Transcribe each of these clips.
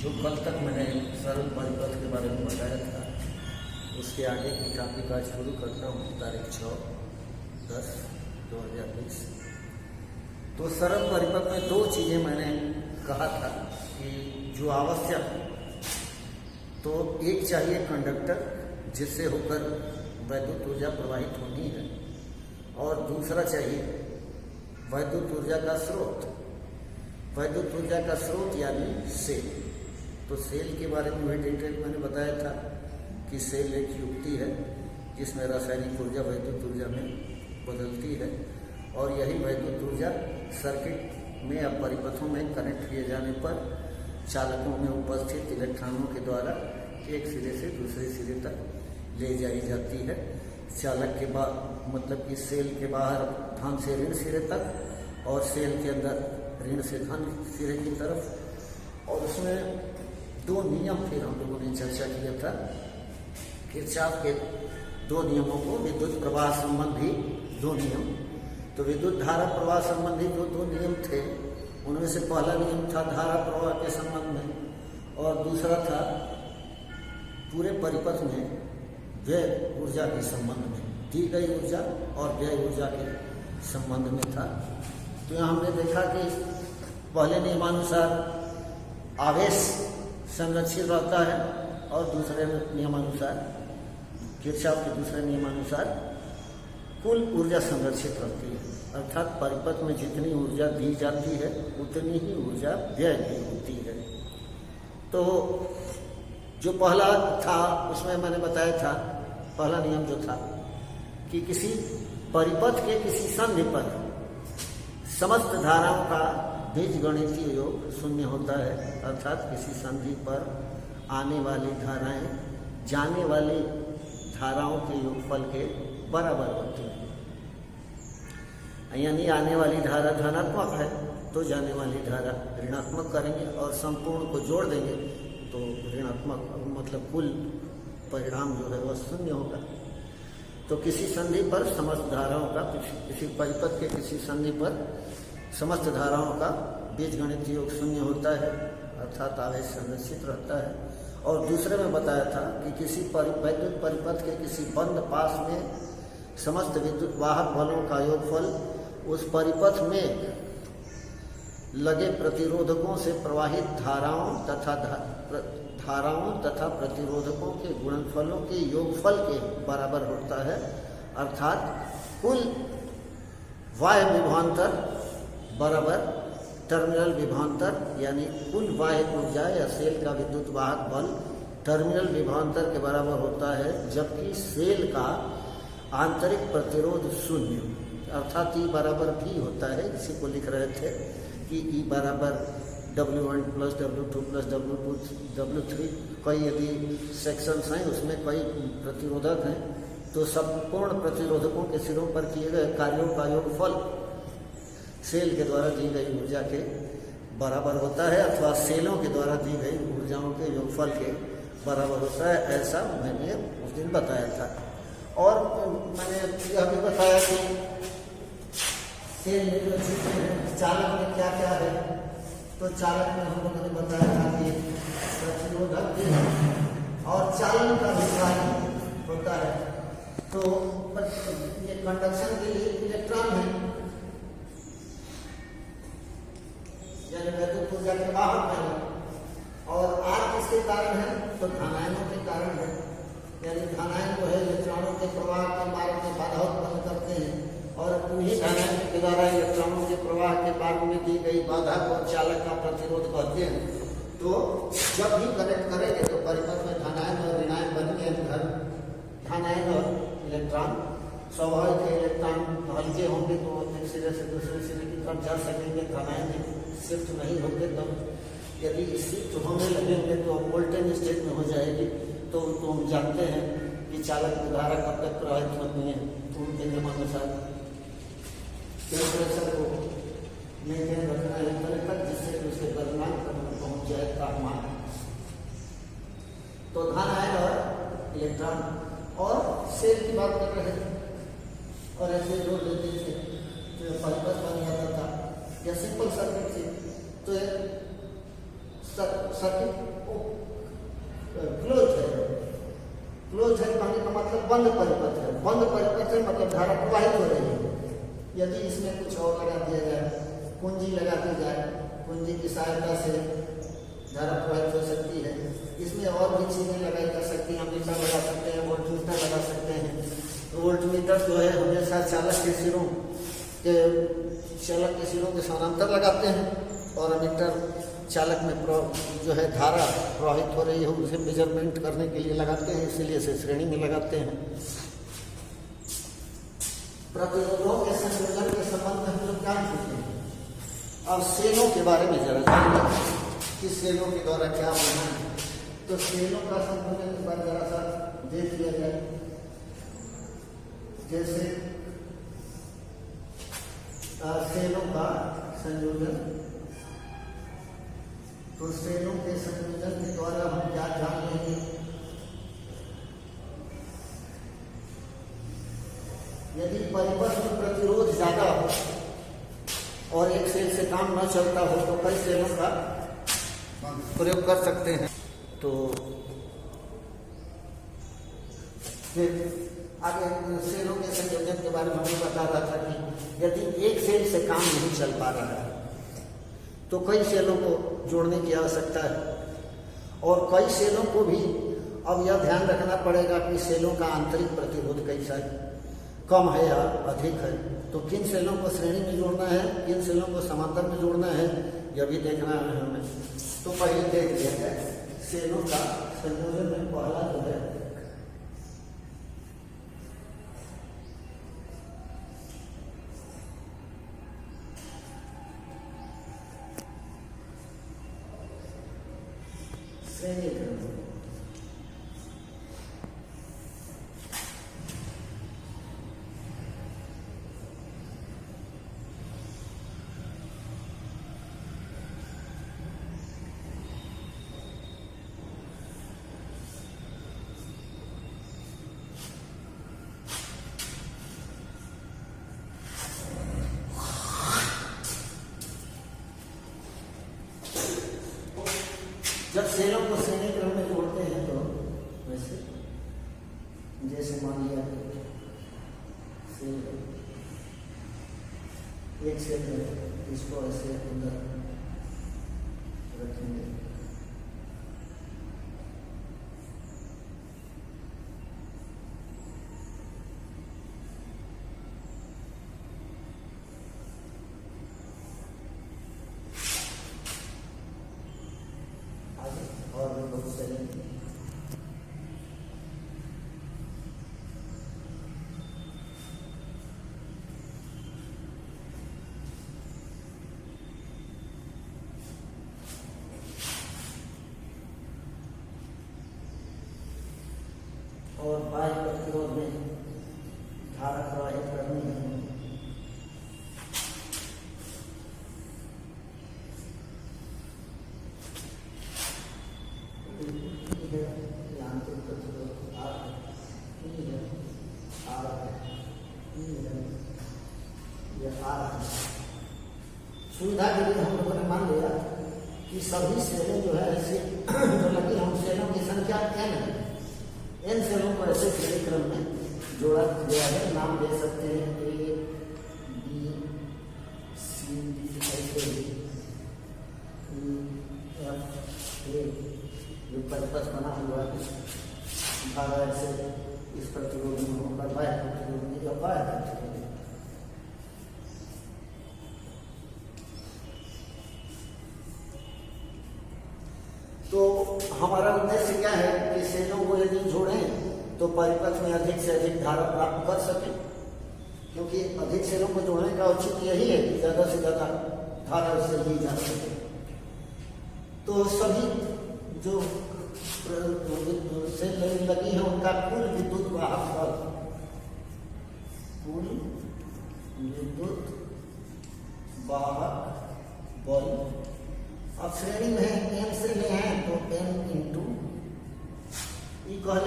जो कल तक मैंने सरल परिपथ के बारे में बताया था, उसके आगे की कॉपी का शुरू करता हूँ। तारीख 6/10/2020। तो सरल परिपथ में दो चीज़ें मैंने कहा था कि जो आवश्यक, तो एक चाहिए कंडक्टर जिससे होकर वैद्युत ऊर्जा प्रवाहित होनी है, और दूसरा चाहिए वैद्युत ऊर्जा का स्रोत। वैद्युत ऊर्जा का स्रोत यानी सेल। तो सेल के बारे में भी डिटेल मैंने बताया था कि सेल एक युक्ति है जिसमें रासायनिक ऊर्जा वैद्युत ऊर्जा में बदलती है, और यही वैद्युत ऊर्जा सर्किट में या परिपथों में कनेक्ट किए जाने पर चालकों में उपस्थित इलेक्ट्रॉनों के द्वारा एक सिरे से दूसरे सिरे तक ले जाई जाती है। चालक के बाद मतलब कि सेल के बाहर धन से ऋण सिरे तक, और सेल के अंदर ऋण से धन सिरे की तरफ। और उसमें दो नियम फिर हम लोगों ने चर्चा किया था। किरचॉफ के दो नियमों को, विद्युत प्रवाह संबंधी दो नियम। तो विद्युत धारा प्रवाह संबंधी जो दो नियम थे, उनमें से पहला नियम था धारा प्रवाह के संबंध में, और दूसरा था पूरे परिपथ में व्यय ऊर्जा के संबंध में, दी गई ऊर्जा और व्यय ऊर्जा के संबंध में था। तो यहाँ हमने देखा कि पहले नियमानुसार आवेश संरक्षित रहता है, और दूसरे नियमानुसार, किरचॉफ के दूसरे नियमानुसार कुल ऊर्जा संरक्षित रहती है। अर्थात परिपथ में जितनी ऊर्जा दी जाती है उतनी ही ऊर्जा व्यय भी होती है। तो जो पहला था उसमें मैंने बताया था, पहला नियम जो था कि किसी परिपथ के किसी संधि पर समस्त धाराओं का बीजगणितीय योग शून्य होता है। अर्थात किसी संधि पर आने वाली धाराएं जाने वाली धाराओं के योगफल के बराबर होती है। यानी आने वाली धारा धनात्मक है तो जाने वाली धारा ऋणात्मक करेंगे, और संपूर्ण को जोड़ देंगे तो ऋणात्मक, मतलब कुल परिणाम जो है वह शून्य होगा। तो किसी संधि पर समस्त धाराओं का, किसी परिपथ के किसी संधि पर समस्त धाराओं का बीजगणितीय योग शून्य होता है, अर्थात आवेश संरक्षित रहता है। और दूसरे में बताया था कि किसी वैद्युत परिपथ के किसी बंद पास में समस्त विद्युत वाहक बलों का योगफल उस परिपथ में लगे प्रतिरोधकों से प्रवाहित धाराओं तथा प्रतिरोधकों के गुणनफलों के योगफल के बराबर होता है। अर्थात कुल बाह्य विभवांतर बराबर टर्मिनल विभवांतर, यानी कुल बाह्य ऊर्जा या सेल का विद्युत वाहक बल टर्मिनल विभवांतर के बराबर होता है, जबकि सेल का आंतरिक प्रतिरोध शून्य, अर्थात E बराबर V होता है। इसी को लिख रहे थे कि E बराबर W1 + W2 + W2 W3। कई यदि सेक्शंस हैं उसमें कई प्रतिरोधक हैं, तो संपूर्ण प्रतिरोधकों के सिरों पर किए गए कार्यों का योगफल सेल के द्वारा दी गई ऊर्जा के बराबर होता है, अथवा सेलों के द्वारा दी गई ऊर्जाओं के योगफल के बराबर होता है। ऐसा मैंने उस दिन बताया था। और मैंने यह भी बताया कि सेल में जो चीजें हैं, चालक में क्या क्या है। तो चालक में हम लोगों ने बताया था कि प्रतिरोधक भी है और चालन का भी कार्य होता है। तो ये कंडक्शन के लिए इलेक्ट्रॉन है, यानी वैद्युत ऊर्जा के वाहक है, और आर किसके कारण है, तो धनायनों के कारण है। यानी धनायन जो है इलेक्ट्रॉनों के प्रवाह के मार्ग में बाधा उत्पन्न करते हैं, और उन्हीं धनायन के द्वारा इलेक्ट्रॉनों के प्रवाह के मार्ग में दी गई बाधा को चालक का प्रतिरोध कहते हैं। तो जब भी कनेक्ट करेंगे तो परिपथ में धनायन और ऋणायन बनेंगे। धनायन और इलेक्ट्रॉन स्वाभाविक है, इलेक्ट्रॉन हल्के होंगे तो एक सिरे से दूसरे सिरे की तरफ जा सकेंगे, धनायन शिफ्ट नहीं होंगे। तब यदि शिफ्ट होने लगेंगे तो वोल्टेज स्टेट में हो जाएगी। तो हम जानते हैं कि चालक की धारा कब तक प्रवाहित होती है, तो उनके नियमानुसार टेम्परेचर को मेंटेन रखना है तक, जिससे उसके दरमियान पहुंच जाए तापमान। तो धनायन और इलेक्ट्रॉन और सेल की बात कर रहे थे, और ऐसे जोड़ लेते थे तो परिपथ बन जाता था या सिंपल सर्किट थी। तो सर्किट क्लोज है। क्लोज है कहने का मतलब बंद परिपथ है। बंद परिपथ है मतलब धारा प्रवाहित हो रही है। यदि इसमें कुछ और लगा दिया जाए, कुंजी लगा दी जाए, कुंजी की सहायता से धारा प्रवाहित हो सकती है। इसमें और भी चीजें लगाई जा सकती हैं, मीटर लगा सकते हैं, वोल्टमीटर लगा सकते हैं। तो वोल्टमीटर जो है हमेशा चालक के सिरों के समानांतर लगाते हैं और अमीटर चालक में जो है धारा प्रवाहित हो रही है उसे मेजरमेंट करने के लिए लगाते हैं, इसीलिए इसे श्रेणी में लगाते हैं। प्रतिरोधों के संयोजन के संबंध में हम लोग जान चुके हैं। अब सेलों के बारे में जरा जानिए कि सेलों के द्वारा क्या होना है। तो सेलों का संयोजन के बारे में जरा सा देख लिया जाए। जैसे सेलों का संयोजन, तो सेलों के संयोजन के द्वारा हम क्या जान लेंगे। यदि परिपथ में प्रतिरोध ज्यादा हो और एक सेल से काम न चलता हो तो कई सेलों का प्रयोग कर सकते हैं। तो फिर आगे सेलों के संयोजन के बारे में हमें बता रहा था कि यदि एक सेल से काम नहीं चल पा रहा है तो कई सेलों को जोड़ने की आवश्यकता है। और कई सेलों को भी अब यह ध्यान रखना पड़ेगा कि सेलों का आंतरिक प्रतिरोध कैसा है, कम है या अधिक है। तो किन सेलों को श्रेणी में जोड़ना है, किन सेलों को समांतर में जोड़ना है, यह भी देखना है हमें। तो पहले देख लिया जाए सेलों का संयोजन में पहला जो है श्रेणी क्रम। जब सेलों को श्रेणी क्रम में जोड़ते हैं तो वैसे जैसे मान लिया सेल एक सेल है, इसको ऐसे अंदर रखेंगे। और भी बहुत सारे और बाह्य प्रतिरोध में धारा प्रवाहित करनी है। सुविधा के लिए हम लोगों ने मान लिया कि सभी सेलें जो है ऐसे जो लगी हम सेलों की संख्या n है। n सेलों को ऐसे श्रेणी क्रम में जोड़ा गया है। नाम दे सकते हैं A, B, C, ऐसे E, F, A। ये परिपथ बना हुआ है, धारा ऐसे इस प्रतिरोध में होकर बाह्य प्रतिरोध में या बाह्य प्रतिरोध। तो हमारा उद्देश्य क्या है कि सेलों को यदि जोड़ें तो परिपथ में अधिक से अधिक धारा प्राप्त कर सकें, क्योंकि अधिक सेलों को जोड़ने का औचित्य यही है कि ज्यादा से ज्यादा धारा उससे ली जा सके। तो सभी जो सेल लगी है उनका कुल विद्युत वाहक बल, कुल विद्युत वाहक बल अब श्रेणी में m से ले हैं तो m इंटू इक्वल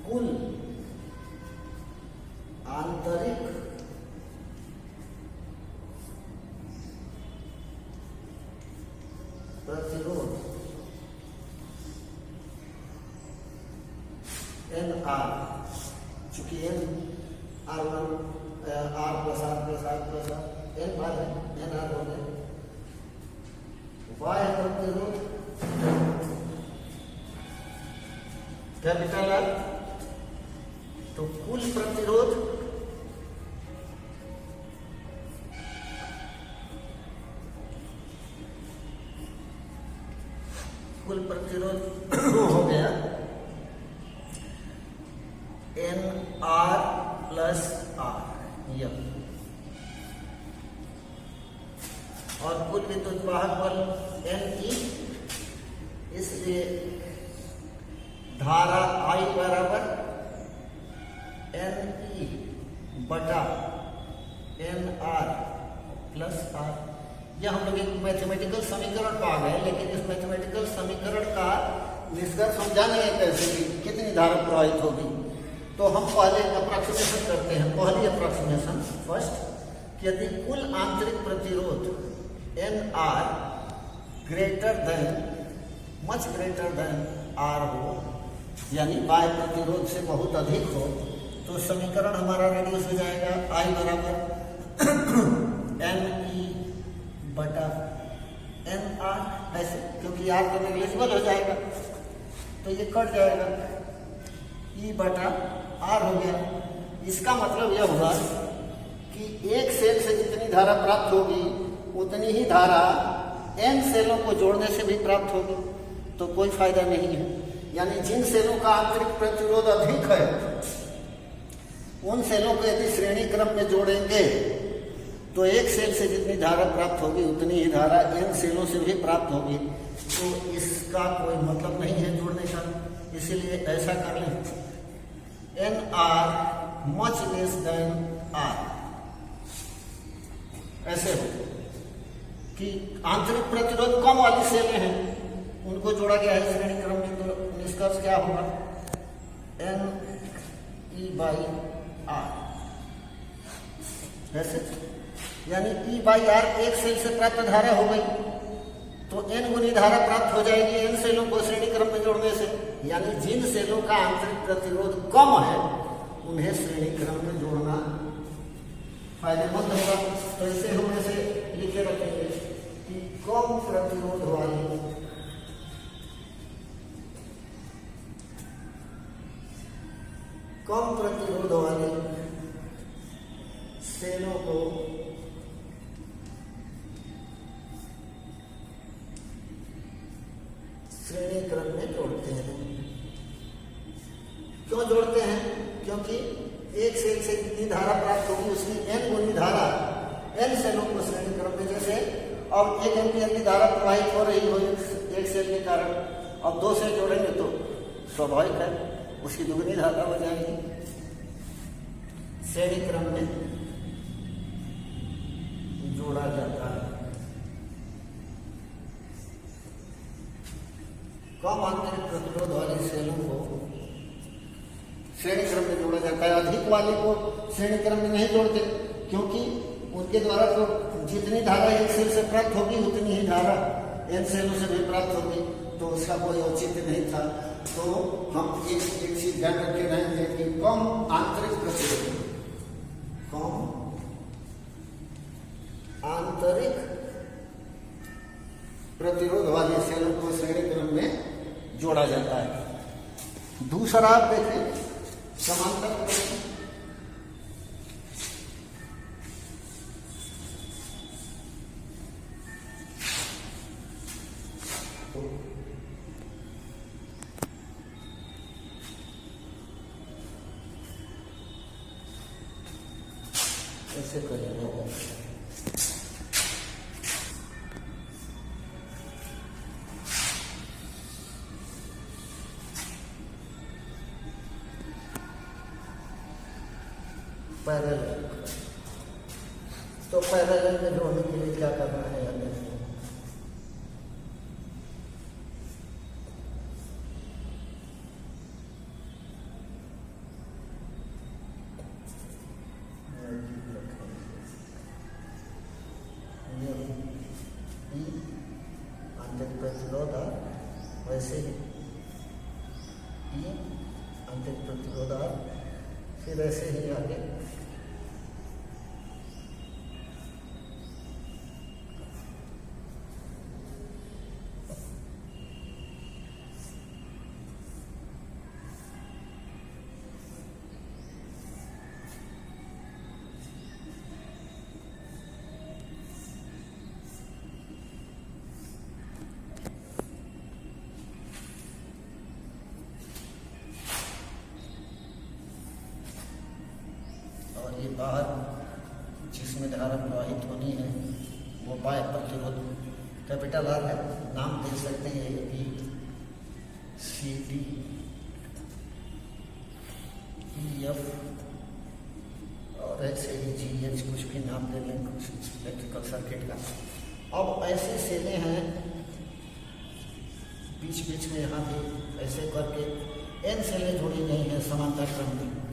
कुल आंतरिक प्रतिरोध एन आर, चूंकि N R1 R plus R plus R plus R N बार है, एन आर हो गया। वाई प्रतिरोध कैपिटल आर, तो कुल प्रतिरोध हो गया एन आर प्लस आर यह, और कुल विद्युत वाहक बल एन ई, इसलिए धारा I बराबर एन ई बटा एन आर प्लस आर। यह हम लोग एक मैथमेटिकल समीकरण पा गए, लेकिन इस मैथमेटिकल समीकरण का निष्कर्ष हम जानेंगे कैसे कि कितनी धारा प्रवाहित होगी। तो हम पहले अप्रोक्सीमेशन करते हैं। पहली अप्रोक्सीमेशन फर्स्ट, कि यदि कुल आंतरिक प्रतिरोध N R greater than, much greater than R हो, यानी बाह्य प्रतिरोध से बहुत अधिक हो, तो समीकरण हमारा रेडियस हो जाएगा I बराबर एन ई बटा एन आर, ऐसे, क्योंकि आर तो नेग्लिजिबल हो जाएगा तो ये कट जाएगा, ई बटा आर हो गया। इसका मतलब यह हुआ कि एक सेल से जितनी धारा प्राप्त होगी उतनी ही धारा एन सेलों को जोड़ने से भी प्राप्त होगी, तो कोई फायदा नहीं है। यानी जिन सेलों का आंतरिक प्रतिरोध अधिक है उन सेलों को यदि श्रेणी क्रम में जोड़ेंगे तो एक सेल से जितनी धारा प्राप्त होगी उतनी ही धारा एन सेलों से भी प्राप्त होगी, तो इसका कोई मतलब नहीं है जोड़ने का। इसीलिए ऐसा कर लें, N R much less than R, ऐसे हो कि आंतरिक प्रतिरोध कम वाली सेलें हैं उनको जोड़ा गया है श्रेणी क्रम में, तो निष्कर्ष क्या होगा, एन ई बाई आर, ऐसे। यानी ई बाई आर एक सेल से प्राप्त धारा हो गई तो एन गुनी धारा प्राप्त हो जाएगी एन सेलों को श्रेणी क्रम में जोड़ने से। यानी जिन सेलों का आंतरिक प्रतिरोध कम है उन्हें श्रेणी क्रम में जोड़ना फायदेमंद होगा। तो इसे हम ऐसे लिखे रखेंगे कि कम प्रतिरोध वाली सेलों को श्रेणी क्रम में जोड़ते हैं। क्यों जोड़ते हैं? क्योंकि एक सेल से जितनी धारा प्राप्त होगी उसकी एन गुनी धारा एन सेलों को श्रेणी क्रम में, जैसे अब 1 एम्पियर की धारा प्रवाहित हो रही हो एक सेल के कारण, अब 2 सेल जोड़ेंगे तो स्वाभाविक है उसकी दुगनी धारा हो जाएगी। श्रेणी क्रम में जोड़ा जाता है। कम आंतरिक प्रतिरोध वाली सेलों को श्रेणी क्रम में जोड़ा जाता है। अधिक वाले को श्रेणी क्रम में नहीं जोड़ते क्योंकि उनके द्वारा तो जितनी धारा एक सेल से प्राप्त होगी उतनी ही धारा एन सेलों से भी प्राप्त होगी, तो उसका कोई औचित्य नहीं था। तो हम एक चीज ध्यान रखे रहेंगे कि कम आंतरिक प्रतिरोध, कम आंतरिक प्रतिरोध वाले सेलों को श्रेणी क्रम में जोड़ा जाता है। दूसरा आप देखें समांतर ऐसे करेंगे। पैरेलल, तो पैरेलल में जोड़ने के लिए क्या करना है? आंतरिक प्रतिरोध और वैसे ही ई आंतरिक प्रतिरोध और फिर ऐसे ही आगे बाहर जिसमें धारा प्रवाहित होनी है वो बाह्य प्रतिरोध कैपिटल आर है, नाम दे सकते हैं A B C D E F और ऐसे ही जी एच, कुछ भी नाम दे लें कुछ इलेक्ट्रिकल सर्किट का। अब ऐसे सेलें हैं बीच बीच में, यहाँ भी ऐसे करके एन सेलें जुड़ी नहीं है समांतर क्रम में,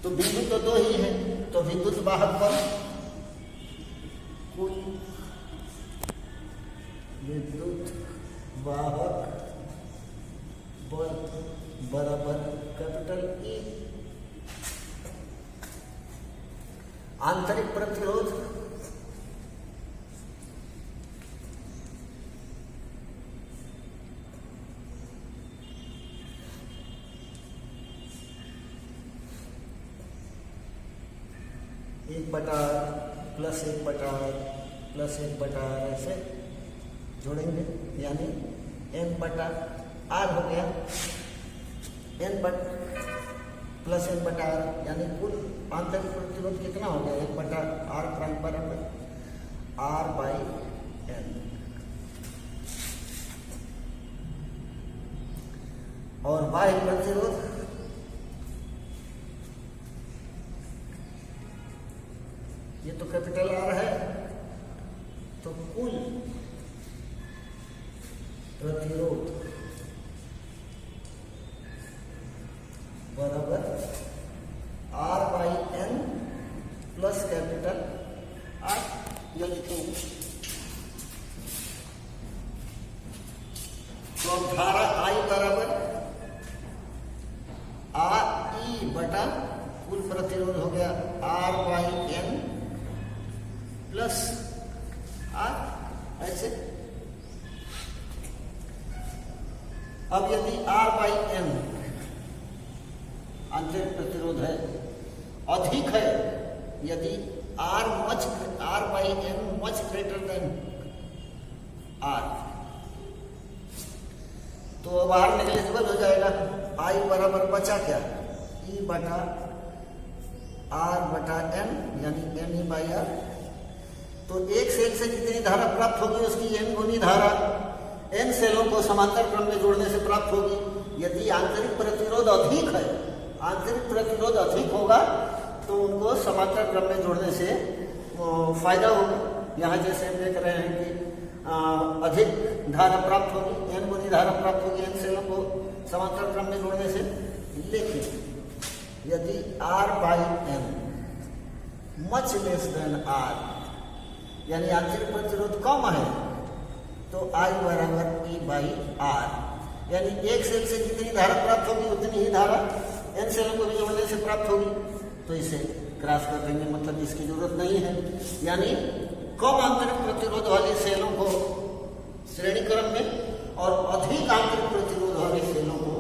तो बिंदु तो दो ही है, तो विद्युत वाहक पर कुल विद्युत वाहक बल बराबर कैपिटल ई आंतरिक प्रतिरोध एक बटा प्लस एक बटा प्लस एक बटा ऐसे जोड़ेंगे, यानी एन बटा आर हो गया, एन बट प्लस एन बटा आर, यानी कुल आंतरिक प्रतिरोध कितना हो गया, एक बटा आर प्राइम बराबर आर बाई एन। और बाह्य प्रतिरोध ये तो कैपिटल आर है, तो कुल प्रतिरोध बराबर R by N plus capital R, ये लिखेंगे। तो धारा आई बराबर आर ई बटा कुल प्रतिरोध हो गया R by N plus R, ऐसे। अब यदि आर बाई एन आंतरिक प्रतिरोध है अधिक है, यदि R by N much greater than R, तो अब आर नेग्लिजिबल हो जाएगा, आई बराबर बचा क्या ई बटा आर बटा एन, यानी एन ई बाई आर। तो एक सेल से जितनी धारा प्राप्त होगी उसकी एन गुनी धारा एन सेलों को समांतर क्रम में जोड़ने से प्राप्त होगी। यदि आंतरिक प्रतिरोध अधिक है, आंतरिक प्रतिरोध अधिक होगा तो उनको समांतर क्रम में जोड़ने से फायदा होगा। यहाँ जैसे हम देख रहे हैं कि अधिक धारा प्राप्त होगी, एन गुनी धारा प्राप्त होगी एन सेलों को समांतर क्रम में जोड़ने से। लेकिन यदि R by N much less than R, यानी आंतरिक प्रतिरोध कम है, तो आई बराबर ई बाई आर, यानी एक सेल से जितनी धारा प्राप्त होगी उतनी ही धारा एन सेलों को भी जोड़ने से प्राप्त होगी। तो इसे क्रॉस कर देंगे, मतलब इसकी जरूरत नहीं है। यानी कम आंतरिक प्रतिरोध वाली सेलों को श्रेणी क्रम में और अधिक आंतरिक प्रतिरोध वाली सेलों को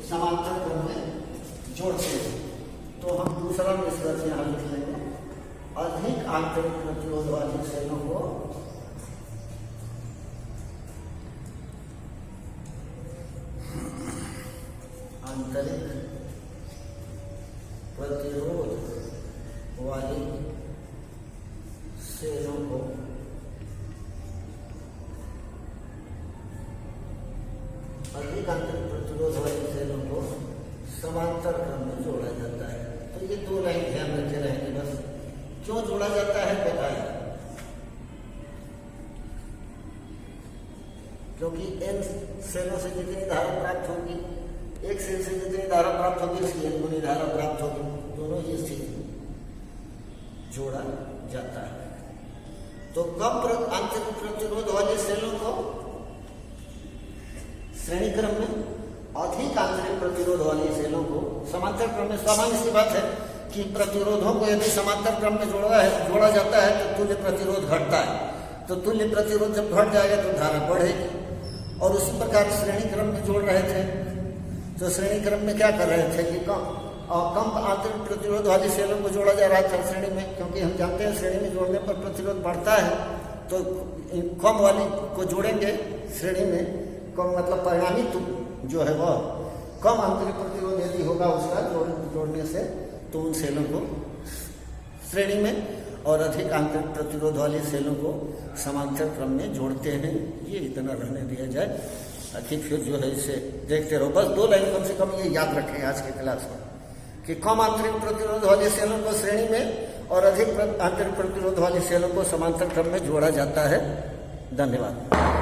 समांतर क्रम में जोड़ते हैं। तो हम दूसरा निष्कर्ष यहाँ लिख लेंगे, अधिक आंतरिक प्रतिरोध वाली सेलों को आंतरिक प्रतिरोध वाली सेलों को अधिक आंतरिक प्रतिरोध वाली सेलों को समांतर क्रम में जोड़ा जाता है। तो ये दो लाइन ध्यान रखे रहेंगे बस। क्यों जोड़ा जाता है बताएं, क्योंकि एन सेलों से जितनी धारा प्राप्त होगी, एक सेल से जितनी धारा प्राप्त होगी उसकी एन गुनी धारा प्राप्त होगी, दोनों ही स्थिति जोड़ा जाता है। तो कम आंतरिक प्रतिरोध वाली सेलों को प्रतिरोध वाली सेलों को समांतर क्रम में, सामान्य सी बात है कि प्रतिरोधों को यदि समांतर क्रम में जोड़ा जाता है तो तुल्य प्रतिरोध घटता है। तो तुल्य प्रतिरोध जब घट जाएगा तो धारा बढ़ेगी। और उसी प्रकार श्रेणी क्रम में जोड़ रहे थे, तो श्रेणी क्रम में क्या कर रहे थे कि कम आंतरिक प्रतिरोध वाली सेलों को जोड़ा जा रहा था श्रेणी में, क्योंकि हम जानते हैं श्रेणी में जोड़ने पर प्रतिरोध बढ़ता है। तो कम वाली को जोड़ेंगे श्रेणी में, कम मतलब परिणामी जो है वह कम आंतरिक प्रतिरोध यदि होगा उसका जोड़ने से, तो उन सेलों को श्रेणी में और अधिक आंतरिक प्रतिरोध वाली सेलों को समांतर क्रम में जोड़ते हैं। ये इतना रहने दिया जाए, ताकि फिर जो है इसे देखते रहो। बस 2 लाइन कम से कम ये याद रखें आज के क्लास में कि कम आंतरिक प्रतिरोध वाली सेलों को श्रेणी में और अधिक आंतरिक प्रतिरोध वाली सेलों को समांतर क्रम में जोड़ा जाता है। धन्यवाद।